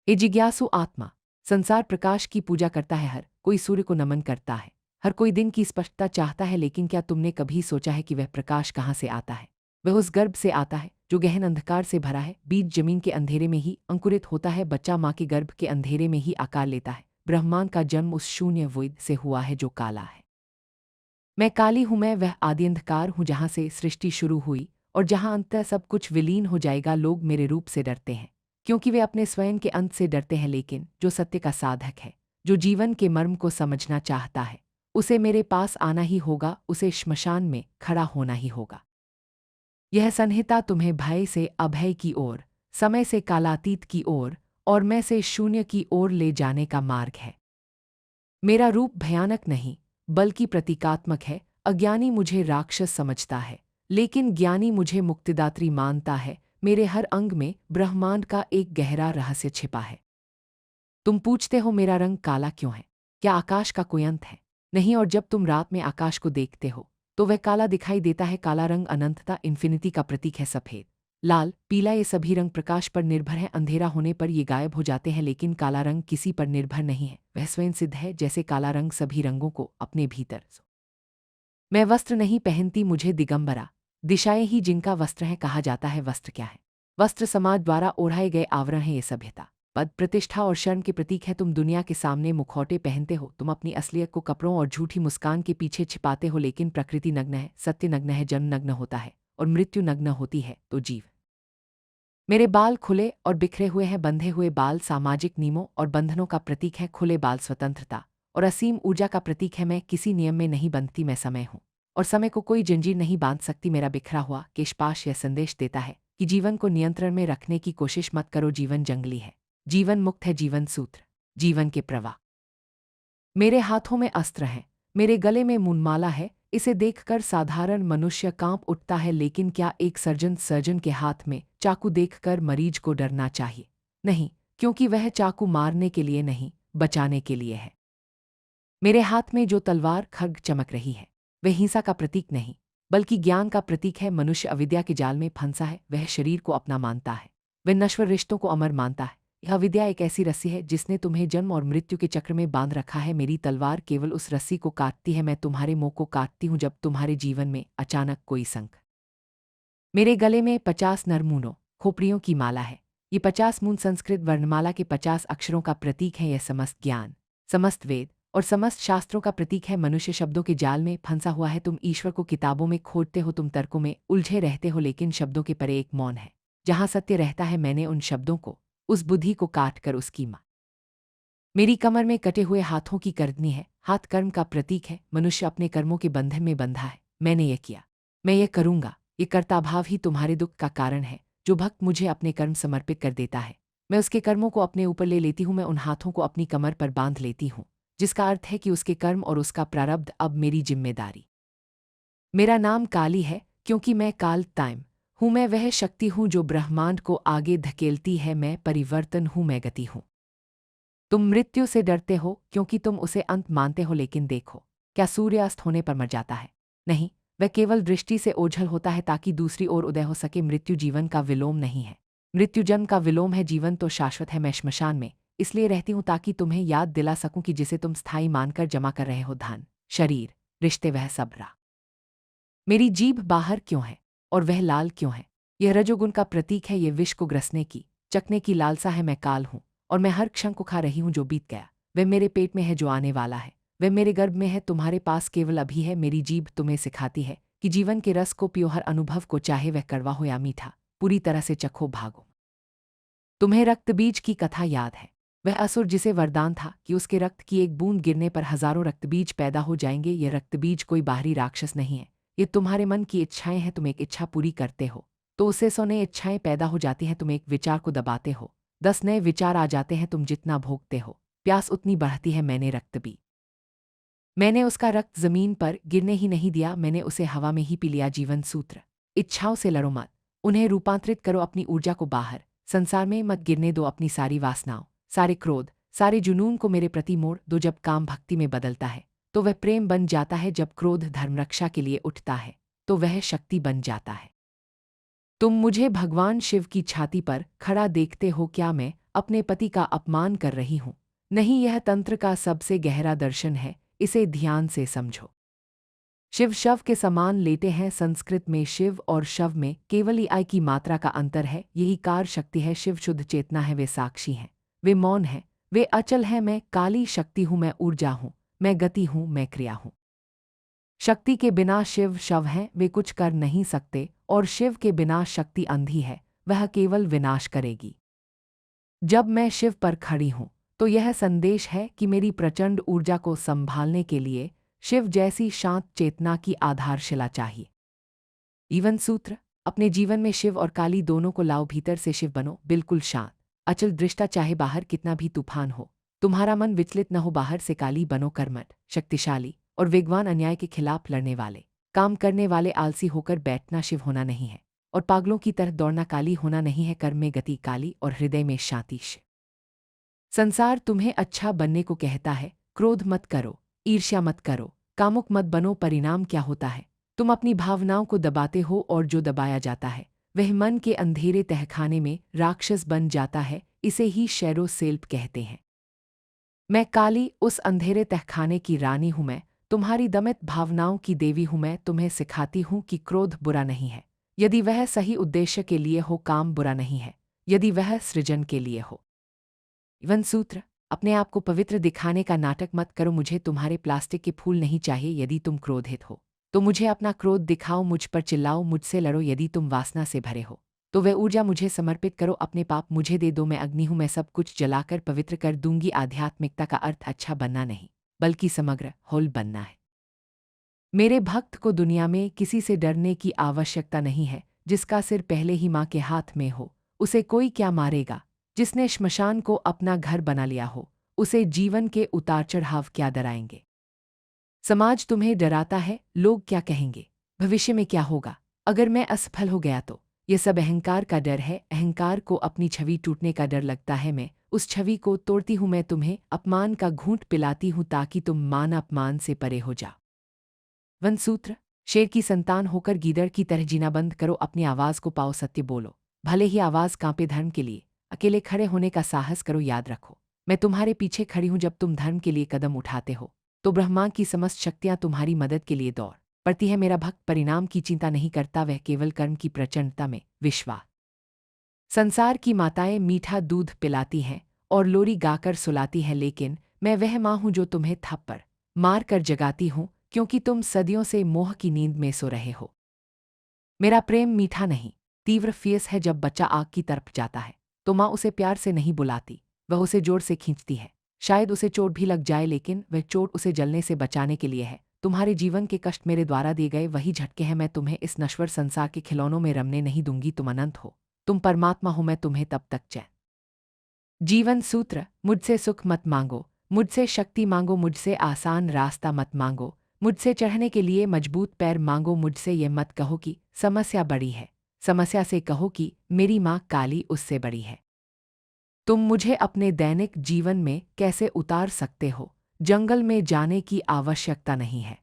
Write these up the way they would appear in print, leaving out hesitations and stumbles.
हे जिज्ञासु आत्मा, संसार प्रकाश की पूजा करता है, हर कोई सूर्य को नमन करता है, हर कोई दिन की स्पष्टता चाहता है, लेकिन क्या तुमने कभी सोचा है कि वह प्रकाश कहाँ से आता है? वह उस गर्भ से आता है जो गहन अंधकार से भरा है। बीज जमीन के अंधेरे में ही अंकुरित होता है, बच्चा माँ के गर्भ के अंधेरे में ही आकार लेता है। ब्रह्मांड का जन्म उस शून्य वोid से हुआ है जो काला है। मैं काली हूं, मैं वह आदि अंधकार हूं जहां से सृष्टि शुरू हुई और जहां अंततः सब कुछ विलीन हो जाएगा। लोग मेरे रूप से डरते हैं क्योंकि वे अपने स्वयं के अंत से डरते हैं, लेकिन जो सत्य का साधक है, जो जीवन के मर्म को समझना चाहता है, उसे मेरे पास आना ही होगा, उसे श्मशान में खड़ा होना ही होगा। यह संहिता तुम्हें भय से अभय की ओर, समय से कालातीत की ओर और मैं से शून्य की ओर ले जाने का मार्ग है। मेरा रूप भयानक नहीं बल्कि प्रतीकात्मक है। अज्ञानी मुझे राक्षस समझता है, लेकिन ज्ञानी मुझे मुक्तिदात्री मानता है। मेरे हर अंग में ब्रह्मांड का एक गहरा रहस्य छिपा है। तुम पूछते हो मेरा रंग काला क्यों है? क्या आकाश का कोई अंत है? नहीं, और जब तुम रात में आकाश को देखते हो तो वह काला दिखाई देता है। काला रंग अनंतता, इन्फिनिटी का प्रतीक है। सफ़ेद, लाल, पीला, ये सभी रंग प्रकाश पर निर्भर हैं। अंधेरा होने पर ये गायब हो जाते हैं, लेकिन काला रंग किसी पर निर्भर नहीं है, वह स्वयं सिद्ध है। जैसे काला रंग सभी रंगों को अपने भीतर। मैं वस्त्र नहीं पहनती, मुझे दिगंबरा, दिशाएं ही जिनका वस्त्र है कहा जाता है। वस्त्र क्या है? वस्त्र समाज द्वारा ओढ़ाए गए आवरण है। ये सभ्यता, पद, प्रतिष्ठा और शर्म के प्रतीक है। तुम दुनिया के सामने मुखौटे पहनते हो, तुम अपनी असलियत को कपड़ों और झूठी मुस्कान के पीछे छिपाते हो, लेकिन प्रकृति नग्न है, सत्य नग्न है, जन्म नग्न होता है और मृत्यु नग्न होती है तो जीव। मेरे बाल खुले और बिखरे हुए हैं। बंधे हुए बाल सामाजिक नियमों और बंधनों का प्रतीक है, खुले बाल स्वतंत्रता और असीम ऊर्जा का प्रतीक है। मैं किसी नियम में नहीं बंधती, मैं समय हूँ और समय को कोई जंजीर नहीं बांध सकती। मेरा बिखरा हुआ केशपाश यह संदेश देता है कि जीवन को नियंत्रण में रखने की कोशिश मत करो। जीवन जंगली है, जीवन मुक्त है, जीवन सूत्र, जीवन के प्रवाह। मेरे हाथों में अस्त्र हैं, मेरे गले में मूनमाला है। इसे देखकर साधारण मनुष्य कांप उठता है, लेकिन क्या एक सर्जन के हाथ में चाकू देखकर मरीज को डरना चाहिए? नहीं, क्योंकि वह चाकू मारने के लिए नहीं, बचाने के लिए है। मेरे हाथ में जो तलवार खड्ग चमक रही है वह हिंसा का प्रतीक नहीं बल्कि ज्ञान का प्रतीक है। मनुष्य अविद्या के जाल में फंसा है, वह शरीर को अपना मानता है, वह नश्वर रिश्तों को अमर मानता है। यह विद्या एक ऐसी रस्सी है जिसने तुम्हें जन्म और मृत्यु के चक्र में बांध रखा है। मेरी तलवार केवल उस रस्सी को काटती है, मैं तुम्हारे मुंह को काटती हूं जब तुम्हारे जीवन में अचानक कोई संकट। मेरे गले में 50 नरमूनों खोपड़ियों की माला है। ये 50 मून संस्कृत वर्णमाला के 50 अक्षरों का प्रतीक है। यह समस्त ज्ञान, समस्त वेद और समस्त शास्त्रों का प्रतीक है। मनुष्य शब्दों के जाल में फंसा हुआ है। तुम ईश्वर को किताबों में खोजते हो, तुम तर्कों में उलझे रहते हो, लेकिन शब्दों के परे एक मौन है जहां सत्य रहता है। मैंने उन शब्दों को, उस बुद्धि को काट कर उसकी मां। मेरी कमर में कटे हुए हाथों की करदनी है। हाथ कर्म का प्रतीक है। मनुष्य अपने कर्मों के बंधन में बंधा है। मैंने यह किया, मैं ये करूंगा, ये कर्ताभाव ही तुम्हारे दुख का कारण है। जो भक्त मुझे अपने कर्म समर्पित कर देता है, मैं उसके कर्मों को अपने ऊपर ले लेती हूँ। मैं उन हाथों को अपनी कमर पर बांध लेती हूँ, जिसका अर्थ है कि उसके कर्म और उसका प्रारब्ध अब मेरी जिम्मेदारी। मेरा नाम काली है क्योंकि मैं काल टाइम हूँ। मैं वह शक्ति हूँ जो ब्रह्मांड को आगे धकेलती है। मैं परिवर्तन हूँ, मैं गति हूँ। तुम मृत्यु से डरते हो क्योंकि तुम उसे अंत मानते हो, लेकिन देखो, क्या सूर्य अस्त होने पर मर जाता है? नहीं, वह केवल दृष्टि से ओझल होता है ताकि दूसरी ओर उदय हो सके। मृत्यु जीवन का विलोम नहीं है, मृत्यु जन्म का विलोम है। जीवन तो शाश्वत है। मैं श्मशान में इसलिए रहती हूँ ताकि तुम्हें याद दिला सकूं कि जिसे तुम स्थायी मानकर जमा कर रहे हो, धन, शरीर, रिश्ते, वह सब रहा। मेरी जीभ बाहर क्यों है और वह लाल क्यों है? यह रजोगुण का प्रतीक है। यह विष को ग्रसने की, चखने की लालसा है। मैं काल हूँ और मैं हर क्षण को खा रही हूँ जो बीत गया। वह मेरे पेट में है जो आने वाला है, वह मेरे गर्भ में है, तुम्हारे पास केवल अभी है। मेरी जीभ तुम्हें सिखाती है कि जीवन के रस को पियो, हर अनुभव को, चाहे वह कड़वा हो या मीठा, पूरी तरह से चखो, भागो। तुम्हें रक्तबीज की कथा याद है? वह असुर जिसे वरदान था कि उसके रक्त की एक बूंद गिरने पर हजारों रक्तबीज पैदा हो जाएंगे। यह रक्तबीज कोई बाहरी राक्षस नहीं है, ये तुम्हारे मन की इच्छाएं हैं। तुम एक इच्छा पूरी करते हो तो उससे 100 नई इच्छाएं पैदा हो जाती हैं। तुम एक विचार को दबाते हो, 10 नए विचार आ जाते हैं। तुम जितना भोगते हो, प्यास उतनी बढ़ती है। मैंने उसका रक्त जमीन पर गिरने ही नहीं दिया, मैंने उसे हवा में ही पी लिया। जीवन सूत्र, इच्छाओं से लड़ो मत, उन्हें रूपांतरित करो। अपनी ऊर्जा को बाहर संसार में मत गिरने दो। अपनी सारी वासनाओं, सारे क्रोध, सारे जुनून को मेरे प्रति मोड़ दो। जब काम भक्ति में बदलता है तो वह प्रेम बन जाता है। जब क्रोध धर्मरक्षा के लिए उठता है तो वह शक्ति बन जाता है। तुम मुझे भगवान शिव की छाती पर खड़ा देखते हो, क्या मैं अपने पति का अपमान कर रही हूं। नहीं, यह तंत्र का सबसे गहरा दर्शन है, इसे ध्यान से समझो। शिव शव के समान लेटे हैं। संस्कृत में शिव और शव में केवल ई की मात्रा का अंतर है। यही कार शक्ति है। शिव शुद्ध चेतना है, वे साक्षी हैं, वे मौन हैं, वे अचल हैं। मैं काली शक्ति हूं, मैं ऊर्जा हूं, मैं गति हूं, मैं क्रिया हूं। शक्ति के बिना शिव शव हैं, वे कुछ कर नहीं सकते, और शिव के बिना शक्ति अंधी है, वह केवल विनाश करेगी। जब मैं शिव पर खड़ी हूं तो यह संदेश है कि मेरी प्रचंड ऊर्जा को संभालने के लिए शिव जैसी शांत चेतना की आधारशिला चाहिए। जीवन सूत्र: अपने जीवन में शिव और काली दोनों को लाओ। भीतर से शिव बनो, बिल्कुल शांत, अचल दृष्टा, चाहे बाहर कितना भी तूफान हो। तुम्हारा मन विचलित न हो। बाहर से काली बनो, कर्मठ, शक्तिशाली और वेगवान, अन्याय के खिलाफ लड़ने वाले, काम करने वाले। आलसी होकर बैठना शिव होना नहीं है, और पागलों की तरह दौड़ना काली होना नहीं है। कर्म में गति काली और हृदय में शांति शिव। संसार तुम्हें अच्छा बनने को कहता है, क्रोध मत करो, ईर्ष्या मत करो, कामुक मत बनो। परिणाम क्या होता है? तुम अपनी भावनाओं को दबाते हो, और जो दबाया जाता है वह मन के अंधेरे तहखाने में राक्षस बन जाता है। इसे ही शैरो सेल्फ कहते हैं। मैं काली, उस अंधेरे तहखाने की रानी हूं। मैं तुम्हारी दमित भावनाओं की देवी हूं। मैं तुम्हें सिखाती हूं कि क्रोध बुरा नहीं है, यदि वह सही उद्देश्य के लिए हो। काम बुरा नहीं है, यदि वह सृजन के लिए हो। जीवन सूत्र: अपने आप को पवित्र दिखाने का नाटक मत करो। मुझे तुम्हारे प्लास्टिक के फूल नहीं चाहिए। यदि तुम क्रोधित हो तो मुझे अपना क्रोध दिखाओ, मुझ पर चिल्लाओ, मुझसे लड़ो। यदि तुम वासना से भरे हो तो वह ऊर्जा मुझे समर्पित करो। अपने पाप मुझे दे दो, मैं अग्नि हूं, मैं सब कुछ जलाकर पवित्र कर दूंगी। आध्यात्मिकता का अर्थ अच्छा बनना नहीं, बल्कि समग्र होल बनना है। मेरे भक्त को दुनिया में किसी से डरने की आवश्यकता नहीं है। जिसका सिर पहले ही माँ के हाथ में हो, उसे कोई क्या मारेगा? जिसने श्मशान को अपना घर बना लिया हो, उसे जीवन के उतार चढ़ाव क्या डराएंगे? समाज तुम्हें डराता है, लोग क्या कहेंगे, भविष्य में क्या होगा अगर मैं असफल हो गया तो? यह सब अहंकार का डर है। अहंकार को अपनी छवि टूटने का डर लगता है। मैं उस छवि को तोड़ती हूं। मैं तुम्हें अपमान का घूंट पिलाती हूं, ताकि तुम मान अपमान से परे हो जाओ। वन सूत्र: शेर की संतान होकर गीदड़ की तरह जीना बंद करो। अपनी आवाज को पाओ, सत्य बोलो, भले ही आवाज कांपे। धर्म के लिए अकेले खड़े होने का साहस करो। याद रखो, मैं तुम्हारे पीछे खड़ी हूं। जब तुम धर्म के लिए कदम उठाते हो तो ब्रह्मा की समस्त शक्तियां तुम्हारी मदद के लिए दौड़ पड़ती है। मेरा भक्त परिणाम की चिंता नहीं करता, वह केवल कर्म की प्रचंडता में विश्वास। संसार की माताएं मीठा दूध पिलाती हैं और लोरी गाकर सुलाती हैं, लेकिन मैं वह माँ हूं जो तुम्हें थप्पड़ मार कर जगाती हूं, क्योंकि तुम सदियों से मोह की नींद में सो रहे हो। मेरा प्रेम मीठा नहीं, तीव्र फियस है। जब बच्चा आग की तरफ जाता है तो माँ उसे प्यार से नहीं बुलाती, वह उसे जोर से खींचती है। शायद उसे चोट भी लग जाए, लेकिन वह चोट उसे जलने से बचाने के लिए है। तुम्हारे जीवन के कष्ट मेरे द्वारा दिए गए वही झटके हैं। मैं तुम्हें इस नश्वर संसार के खिलौनों में रमने नहीं दूंगी। तुम अनंत हो, तुम परमात्मा हो। मैं तुम्हें तब तक चैन। जीवन सूत्र: मुझसे सुख मत मांगो, मुझसे शक्ति मांगो। मुझसे आसान रास्ता मत मांगो, मुझसे चढ़ने के लिए मजबूत पैर मांगो। मुझसे ये मत कहो कि समस्या बड़ी है, समस्या से कहो कि मेरी माँ काली उससे बड़ी है। तुम मुझे अपने दैनिक जीवन में कैसे उतार सकते हो? जंगल में जाने की आवश्यकता नहीं है।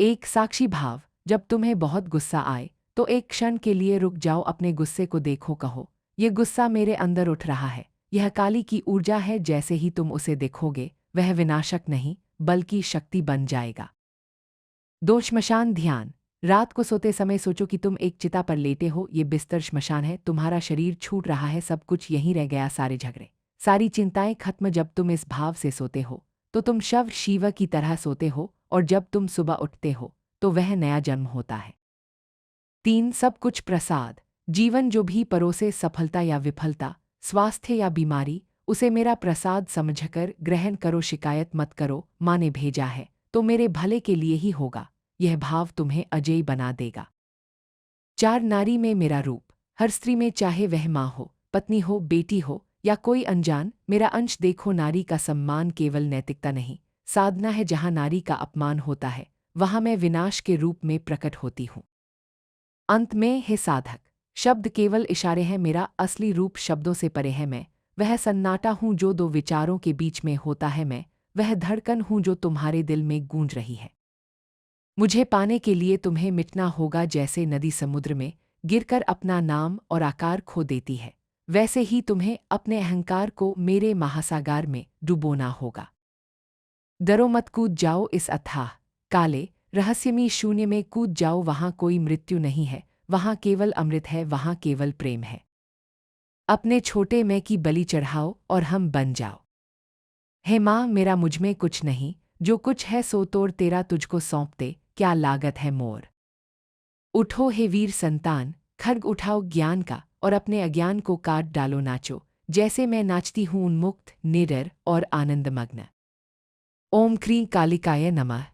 एक साक्षी भाव: जब तुम्हें बहुत गुस्सा आए तो एक क्षण के लिए रुक जाओ, अपने गुस्से को देखो, कहो, ये गुस्सा मेरे अंदर उठ रहा है, यह काली की ऊर्जा है। जैसे ही तुम उसे देखोगे वह विनाशक नहीं बल्कि शक्ति बन जाएगा। दो श्मशान ध्यान: रात को सोते समय सोचो कि तुम एक चिता पर लेटे हो। ये बिस्तर श्मशान है, तुम्हारा शरीर छूट रहा है, सब कुछ यहीं रह गया, सारे झगड़े, सारी चिंताएं खत्म। जब तुम इस भाव से सोते हो तो तुम शव शिव की तरह सोते हो, और जब तुम सुबह उठते हो तो वह नया जन्म होता है। 3 सब कुछ प्रसाद: जीवन जो भी परोसे, सफलता या विफलता, स्वास्थ्य या बीमारी, उसे मेरा प्रसाद समझकर ग्रहण करो। शिकायत मत करो, माँ ने भेजा है तो मेरे भले के लिए ही होगा, यह भाव तुम्हें अजेय बना देगा। 4 नारी में मेरा रूप: हर स्त्री में, चाहे वह माँ हो, पत्नी हो, बेटी हो या कोई अनजान, मेरा अंश देखो। नारी का सम्मान केवल नैतिकता नहीं, साधना है। जहाँ नारी का अपमान होता है वहाँ मैं विनाश के रूप में प्रकट होती हूँ। अंत में, हे साधक, शब्द केवल इशारे हैं, मेरा असली रूप शब्दों से परे है। मैं वह सन्नाटा हूँ जो दो विचारों के बीच में होता है। मैं वह धड़कन हूँ जो तुम्हारे दिल में गूंज रही है। मुझे पाने के लिए तुम्हें मिटना होगा, जैसे नदी समुद्र में गिरकर अपना नाम और आकार खो देती है, वैसे ही तुम्हें अपने अहंकार को मेरे महासागर में डुबोना होगा। डरो मत, कूद जाओ इस अथाह काले रहस्यमयी शून्य में, कूद जाओ, वहाँ कोई मृत्यु नहीं है, वहाँ केवल अमृत है, वहाँ केवल प्रेम है। अपने छोटे मैं की बलि चढ़ाओ और हम बन जाओ। हे माँ, मेरा मुझमें कुछ नहीं, जो कुछ है सो तोड़ तेरा तुझको सौंपते, क्या लागत है मोर। उठो हे वीर संतान, खड्ग उठाओ ज्ञान का और अपने अज्ञान को काट डालो, नाचो जैसे मैं नाचती हूँ, उन्मुक्त, निडर और आनंदमग्न। ओम क्रीं कालिकाय नमः।